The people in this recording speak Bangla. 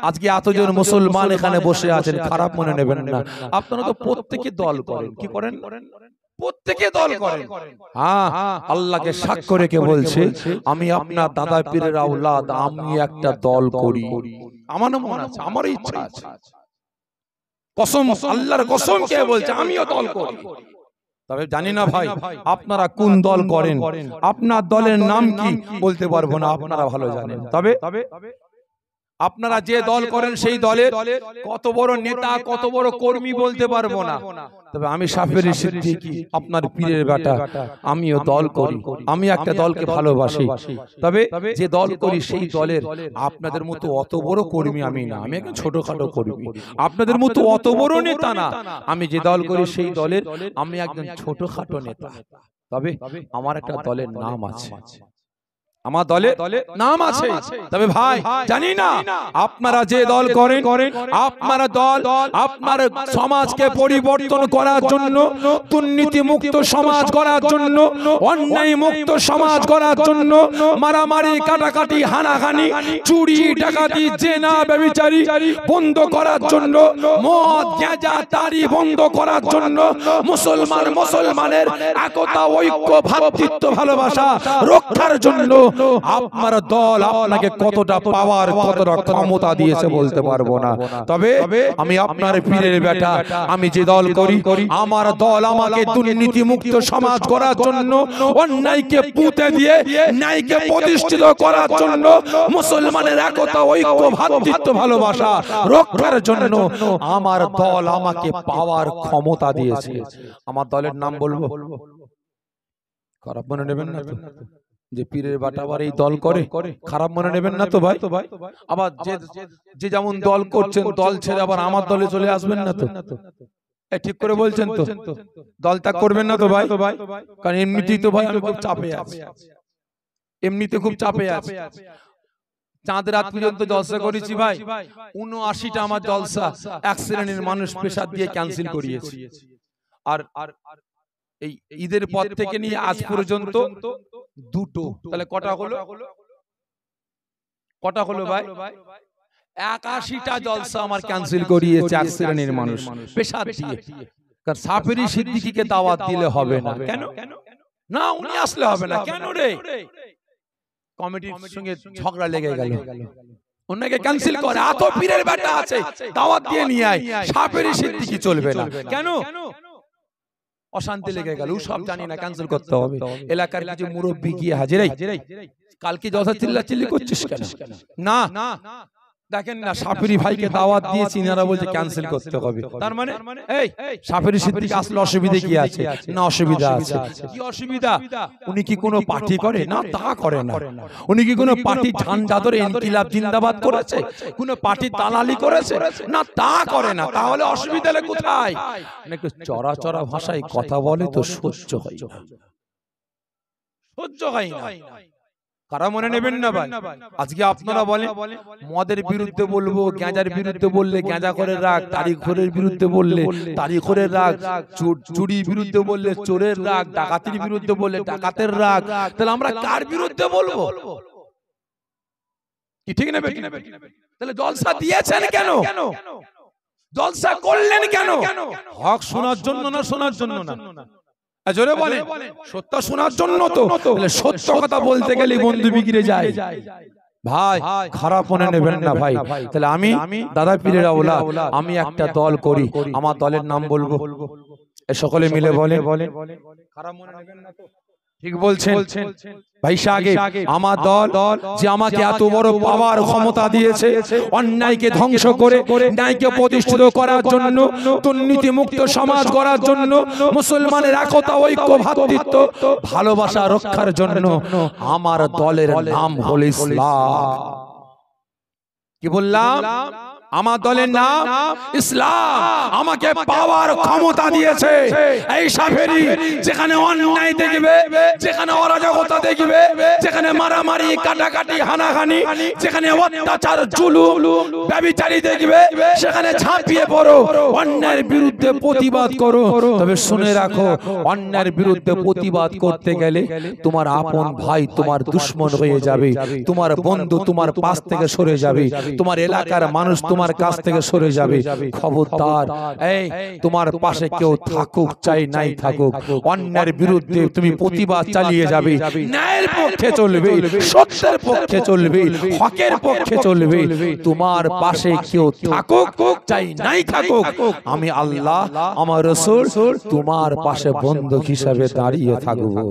আজকে এতজন মুসলমান এখানে বসে আছেন, খারাপ মনে নেবেন না। আপনারা তো প্রত্যেকে দল করেন, কি করেন? প্রত্যেকে দল করেন। হ্যাঁ, আল্লাহকে সাক্ষ্য রেখে বলছে, আমি আপনার দাদা পীরের আওলাদ, আমি একটা দল করি। আমার মন আছে, আমার ইচ্ছা আছে। কসম, আল্লাহর কসম কে বলছে, আমিও দল করি। তবে জানি না ভাই আপনারা কোন দল করেন, আপনার দলের নাম কি বলতে পারবো না, আপনারা ভালো জানেন। তবে আপনারা যে দল করেন সেই দলের কত বড় নেতা, কত বড় কর্মী বলতে পারবো না। তবে আমি সাফের সিদ্দিকী, আপনার পীরের বেটা, আমিও দল করি, আমি একটা দলকে ভালোবাসি। তবে যে দল করি সেই দলের আপনাদের মতো অত বড় কর্মী আমি না, আমি একজন ছোটখাটো কর্মী। আপনাদের মতো অত বড় নেতা না, আমি যে দল করি সেই দলের আমি একজন ছোটখাটো নেতা। তবে আমার একটা দলের নাম আছে, আমার দলে নাম আছে। তবে ভাই জানি না আপনারা যে দল করেন, আপনারা দল আপনার সমাজকে পরিবর্তন করার জন্য, দুর্নীতি মুক্ত সমাজ করার জন্য, অন্যায় মুক্ত সমাজ করার জন্য, মারামারি কাটাকাটি হানাহানি চুরি ডাকাতি জেনা ব্যভিচারী বন্ধ করার জন্য, মদ গাঁজা তারি বন্ধ করার জন্য, মুসলমানের একতা ঐক্য ভ্রাতৃত্ব ভালোবাসা রক্ষার জন্য আপনার দল আপনাকে কতটা পাওয়ার, কতটা ক্ষমতা দিয়েছে বলতে পারবো না। তবে আমি আপনার পীরের বেটা, আমি যে দল করি, আমার দল আমাকে দুর্নীতি মুক্ত সমাজ করার জন্য, অন্যায়কে পুঁতে দিয়ে ন্যায়কে প্রতিষ্ঠিত করার জন্য, মুসলমানের একতা ঐক্য ভ্রাতৃত্ব ভালোবাসা রক্ষার জন্য আমার দল আমাকে পাওয়ার ক্ষমতা দিয়েছে। আমার দলের নাম বলবো, খারাপ মনে নেবেন না তো? যে পীরের বাটা আবার এই দল করে, খারাপ মনে নেবেন না তো ভাই? আবার যে যেমন দল করছেন, দল ছেড়ে আবার আমার দলে চলে আসবেন না তো? ঠিক করে বলছেন তো? দল ত্যাগ করবেন না তো ভাই? কারণ এমনিতেই তো ভাই আমি খুব চাপে আছি, এমনিতে খুব চাপে আছি। চাঁদ রাত পর্যন্ত জলসা করেছি ভাই, ৭৯টা আমার জলসা এক শ্রেণীর মানুষ প্রেসার দিয়ে ক্যান্সেল করিয়েছি। আর এই ঈদের পর থেকে নিয়ে আজ পর্যন্ত দুটো, তাহলে কটা হলো ভাই? ৮১টা জলসা আমার ক্যান্সেল করিয়েছে এক শ্রেণীর মানুষ প্রেসার দিয়ে। কারণ সাফেরি সিদ্দিকীকে দাওয়াত দিলে হবে না। কেন না? উনি আসলে হবে না কেন রে? কমিটির সঙ্গে ঝগড়া লেগে গেল, ওনাকে ক্যান্সেল করে। এত পীরের বেটা আছে, দাওয়াত দিয়ে নিয়ে আয়, সাফেরি সিদ্দিকী চলবে না কেন? অশান্তি লেগে গেল, সব জানি না, ক্যান্সেল করতে হবে। এলাকার কিছু মুরব্বি গিয়ে হাজিরাই, কালকে জলসা চিল্লাচিল্লি করছিস কেন? না দেখেন না, সাফেরি ভাইকে দাওয়াত দিয়েছি, ইনারা বলছে ক্যান্সেল করতে হবে। তার মানে এই সাফেরি সিদ্দিকী আসলে অসুবিধা কি আছে? না অসুবিধা আছে। কি অসুবিধা? উনি কি কোনো পার্টি করে? না, তা করে না। উনি কি কোনো পার্টি ঝান্ডা ধরে ইনকিলাব জিন্দাবাদ করেছে? কোনো পার্টি দালালি করেছে? না, তা করে না। তাহলে অসুবিধা কোথায়? একটু চড়া ভাষায় কথা বলে তো সহ্য হয় না, সহ্য হয় না। কারা মনে নেবেন না ভাই? আজকে আপনারা বলেন মদের বিরুদ্ধে বলবো, গাঁজার বিরুদ্ধে বললে গাঁজা করে রাখ, তারিখের বিরুদ্ধে বললে তারিখের রাখ, চুরির বিরুদ্ধে বললে চোরের রাখ, ডাকাতির বিরুদ্ধে বললে ডাকাতের রাখ। তাহলে আমরা কার বিরুদ্ধে বলবো? কি ঠিক নেবে? তাহলে জলসা দিয়েছেন কেন? জলসা করলেন কেন? হক শোনার জন্য না শোনার জন্য না? জোরে বলে সত্য শোনার জন্য তো। সত্য কথা বলতে গেলে বন্ধু বিগড়ে যায় ভাই, খারাপ মনে নেবেন না ভাই। তাহলে আমি দাদা পীরের আওলাদ, আমি একটা দল করি, আমার দলের নাম বলবো, সকলে মিলে বলে, খারাপ মনে নেবেন না তো? ঠিক বলছেন ভাই সাহেব। আমার দল যে আমাকে এত বড় পাওয়ার ক্ষমতা দিয়েছে, অন্যায়কে ধ্বংস করে ন্যায়কে প্রতিষ্ঠিত করার জন্য, দুর্নীতি মুক্ত সমাজ করার জন্য, মুসলমানের একতা ঐক্য ভ্রাতৃত্ব ভালোবাসা রক্ষার জন্য আমার দলের নাম হলো ইসলাম। কি বললাম? আমার দলের নাম ইসলাম। আমাকে পাওয়ার ক্ষমতা দিয়েছে এই সাফেরি, যেখানে অন্যায় দেখবে, যেখানে অরাজকতা দেখবে, যেখানে মারামারি কাটাকাটি হানাহানি, যেখানে অত্যাচার জুলুম ব্যভিচারী দেখবে, সেখানে ঝাঁপিয়ে পড়ো, অন্যায়ের বিরুদ্ধে প্রতিবাদ করো। তবে শুনে রাখো, অন্যায়ের বিরুদ্ধে প্রতিবাদ করতে গেলে তোমার আপন ভাই তোমার দুশমন হয়ে যাবে, তোমার বন্ধু তোমার পাশ থেকে সরে যাবে, তোমার এলাকার মানুষ তোমার কাছ থেকে সরে যাবে। খবরদার, এই তোমার পাশে কেউ থাকুক চাই নাই থাকুক, অন্যায়ের বিরুদ্ধে তুমি প্রতিবাদ চালিয়ে যাবে, ন্যায়ের পক্ষে চলবে, সত্যের পক্ষে চলবে, হকের পক্ষে চলবে। তোমার পাশে কেউ থাকুক চাই নাই থাকুক, আমি আল্লাহ আমার রাসূল তোমার পাশে বন্ধু হিসেবে দাঁড়িয়ে থাকবো।